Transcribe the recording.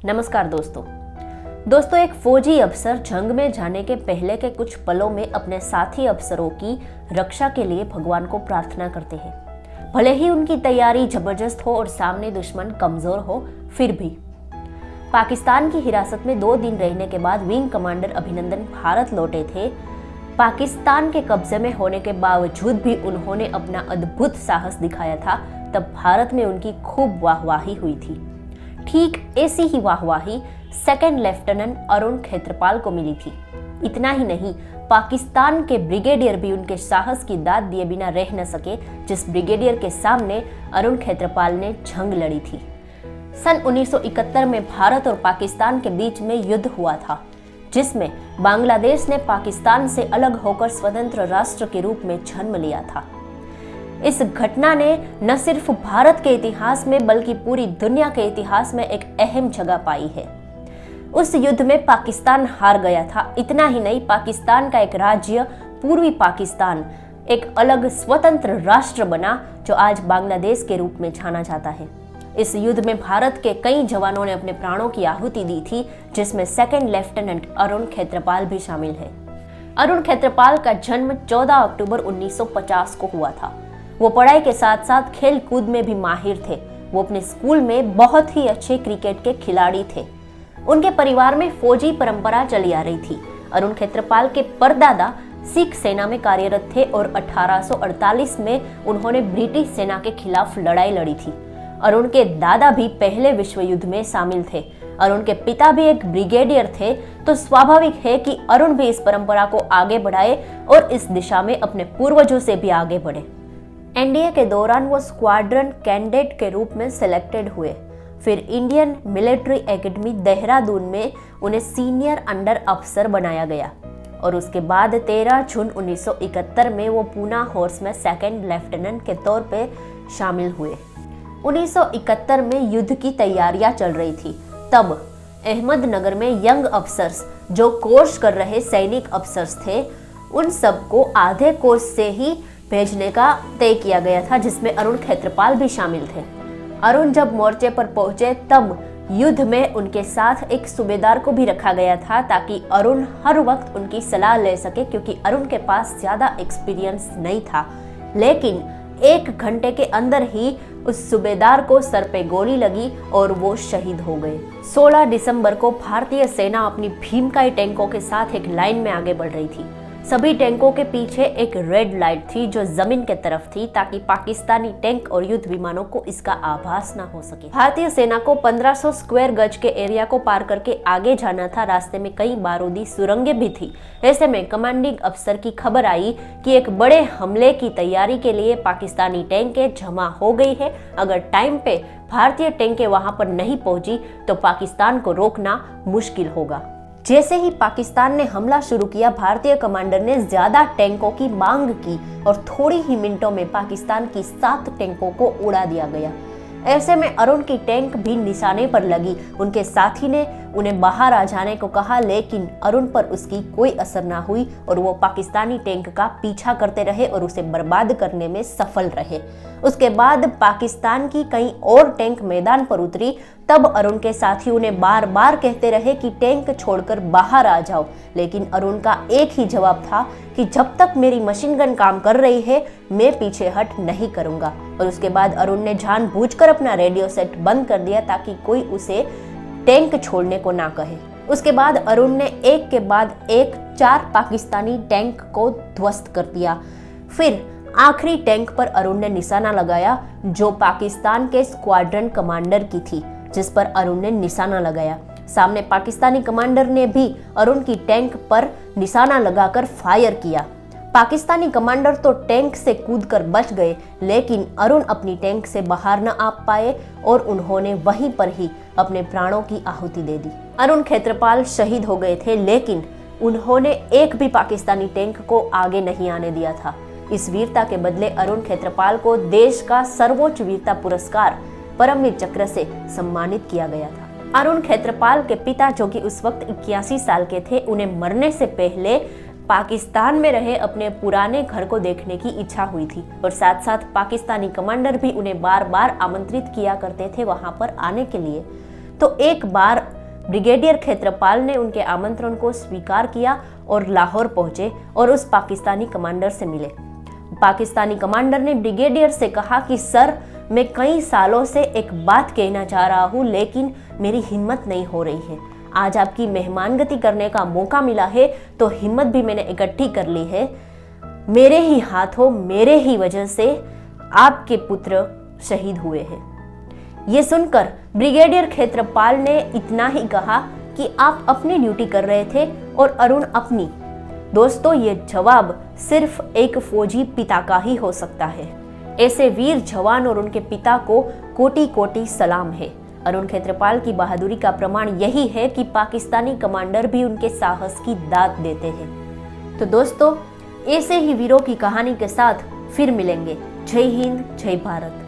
नमस्कार दोस्तों, एक फौजी अफसर जंग में जाने के पहले के कुछ पलों में अपने साथी अफसरों की रक्षा के लिए भगवान को प्रार्थना करते हैं। भले ही उनकी तैयारी जबरदस्त हो और सामने दुश्मन कमजोर हो, फिर भी पाकिस्तान की हिरासत में 2 दिन रहने के बाद विंग कमांडर अभिनंदन भारत लौटे थे। पाकिस्तान के कब्जे में होने के बावजूद भी उन्होंने अपना अद्भुत साहस दिखाया था। तब भारत में उनकी खूब वाहवाही हुई थी। ठीक ऐसी ही वाहवाही सेकंड लेफ्टिनेंट अरुण खेत्रपाल को मिली थी। इतना ही नहीं, पाकिस्तान के ब्रिगेडियर भी उनके साहस की दाद दिए बिना रह न सके, जिस ब्रिगेडियर के सामने अरुण खेत्रपाल ने जंग लड़ी थी। सन 1971 में भारत और पाकिस्तान के बीच में युद्ध हुआ था, जिसमें बांग्लादेश ने पाकिस्तान से अलग होकर स्वतंत्र राष्ट्र के रूप में जन्म लिया था। इस घटना ने न सिर्फ भारत के इतिहास में बल्कि पूरी दुनिया के इतिहास में एक अहम जगह पाई है। उस युद्ध में पाकिस्तान हार गया था। इतना ही नहीं, पाकिस्तान का एक राज्य पूर्वी पाकिस्तान एक अलग स्वतंत्र राष्ट्र बना, जो आज बांग्लादेश के रूप में जाना जाता है। इस युद्ध में भारत के कई जवानों ने अपने प्राणों की आहुति दी थी, जिसमें सेकंड लेफ्टिनेंट अरुण खेत्रपाल भी शामिल है। अरुण खेत्रपाल का जन्म 14 अक्टूबर 1950 को हुआ था। वो पढ़ाई के साथ साथ खेल कूद में भी माहिर थे। वो अपने स्कूल में बहुत ही अच्छे क्रिकेट के खिलाड़ी थे। उनके परिवार में फौजी परंपरा चली आ रही थी। अरुण खेत्रपाल के परदादा सिख सेना में कार्यरत थे और 1848 में उन्होंने ब्रिटिश सेना के खिलाफ लड़ाई लड़ी थी। अरुण के दादा भी पहले विश्व युद्ध में शामिल थे। अरुण के पिता भी एक ब्रिगेडियर थे, तो स्वाभाविक है कि अरुण भी इस परंपरा को आगे बढ़ाए और इस दिशा में अपने पूर्वजों से भी आगे बढ़े। एनडीए के दौरान वो स्क्वाड्रन कैडेट के रूप में सिलेक्टेड हुए। फिर इंडियन मिलिट्री एकेडमी देहरादून में उन्हें सीनियर अंडर अफसर बनाया गया और उसके बाद 13 जून 1971 में वो पूना हॉर्स में सेकंड लेफ्टिनेंट के तौर पे शामिल हुए। 1971 में युद्ध की तैयारियां चल रही थी। तब अहमदनगर में यंग अफसर्स, जो कोर्स कर रहे सैनिक अफसर्स थे, उन सबको आधे कोर्स से ही भेजने का तय किया गया था, जिसमें अरुण खेत्रपाल भी शामिल थे। अरुण जब मोर्चे पर पहुंचे तब युद्ध में उनके साथ एक सूबेदार को भी रखा गया था, ताकि अरुण हर वक्त उनकी सलाह ले सके, क्योंकि अरुण के पास ज्यादा एक्सपीरियंस नहीं था। लेकिन 1 घंटे के अंदर ही उस सूबेदार को सर पे गोली लगी और वो शहीद हो गए। 16 दिसंबर को भारतीय सेना अपनी भीमकाई टैंकों के साथ एक लाइन में आगे बढ़ रही थी। सभी टैंकों के पीछे एक रेड लाइट थी जो जमीन के तरफ थी, ताकि पाकिस्तानी टैंक और युद्ध विमानों को इसका आभास न हो सके। भारतीय सेना को 1500 स्क्वायर गज के एरिया को पार करके आगे जाना था। रास्ते में कई बारूदी सुरंगें भी थी। ऐसे में कमांडिंग अफसर की खबर आई कि एक बड़े हमले की तैयारी के लिए पाकिस्तानी टैंकें जमा हो गई है। अगर टाइम पे भारतीय टैंकें वहां पर नहीं पहुंची तो पाकिस्तान को रोकना मुश्किल होगा। जैसे ही पाकिस्तान ने हमला शुरू किया, भारतीय कमांडर ने ज्यादा टैंकों की मांग की और थोड़ी ही मिनटों में पाकिस्तान की 7 टैंकों को उड़ा दिया गया। ऐसे में अरुण की टैंक भी निशाने पर लगी। उनके साथी ने उन्हें बाहर आ जाने को कहा, लेकिन अरुण पर उसकी कोई असर ना हुई और वो पाकिस्तानी टैंक का पीछा करते रहे और उसे बर्बाद करने में सफल रहे। उसके बाद पाकिस्तान की कई और टैंक मैदान पर उतरी। तब अरुण के साथी उन्हें बार बार कहते रहे कि टैंक छोड़कर बाहर आ जाओ, लेकिन अरुण का एक ही जवाब था कि जब तक मेरी मशीन गन काम कर रही है मैं पीछे हट नहीं करूंगा। और उसके बाद अरुण ने जानबूझकर अपना रेडियो सेट बंद कर दिया, ताकि कोई उसे टैंक छोड़ने को ना कहे। उसके बाद अरुण ने एक के बाद एक 4 पाकिस्तानी टैंक को ध्वस्त कर दिया। फिर आखिरी टैंक पर अरुण ने निशाना लगाया, जो पाकिस्तान के स्क्वाड्रन कमांडर की थी, जिस पर अरुण ने निशाना लगाया। सामने पाकिस्तानी कमांडर ने भी अरुण की टैंक पर निशाना लगाकर फायर किया। पाकिस्तानी कमांडर तो टैंक से कूदकर बच गए, लेकिन अरुण अपनी टैंक से बाहर न आ पाए और उन्होंने वहीं पर ही अपने प्राणों की आहुति दे दी। अरुण खेत्रपाल शहीद हो गए थे, लेकिन उन्होंने एक भी पाकिस्तानी टैंक को आगे नहीं आने दिया था। इस वीरता के बदले अरुण खेत्रपाल को देश का सर्वोच्च वीरता पुरस्कार परमवीर चक्र से सम्मानित किया गया था। अरुण खेत्रपाल के पिता, जो कि उस वक्त 81 साल के थे, उन्हें मरने से पहले पाकिस्तान में रहे अपने पुराने घर को देखने की इच्छा हुई थी और साथ साथ पाकिस्तानी कमांडर भी उन्हें बार बार आमंत्रित किया करते थे वहां पर आने के लिए। तो एक बार ब्रिगेडियर क्षेत्रपाल ने उनके आमंत्रण को स्वीकार किया और लाहौर पहुंचे और उस पाकिस्तानी कमांडर से मिले। पाकिस्तानी कमांडर ने ब्रिगेडियर से कहा कि सर, मैं कई सालों से एक बात कहना चाह रहा हूं, लेकिन मेरी हिम्मत नहीं हो रही है। आज आपकी मेहमानगति करने का मौका मिला है तो हिम्मत भी मैंने इकट्ठी कर ली है। मेरे ही हाथों, मेरे ही वजह से आपके पुत्र शहीद हुए हैं। ये सुनकर ब्रिगेडियर क्षेत्रपाल ने इतना ही कहा कि आप अपनी ड्यूटी कर रहे थे और अरुण अपनी। दोस्तों, ये जवाब सिर्फ एक फौजी पिता का ही हो सकता है। ऐसे वीर जवान और उनके पिता को कोटि कोटि सलाम है। अरुण क्षेत्रपाल की बहादुरी का प्रमाण यही है कि पाकिस्तानी कमांडर भी उनके साहस की दाद देते हैं। तो दोस्तों, ऐसे ही वीरों की कहानी के साथ फिर मिलेंगे। जय हिंद, जय भारत।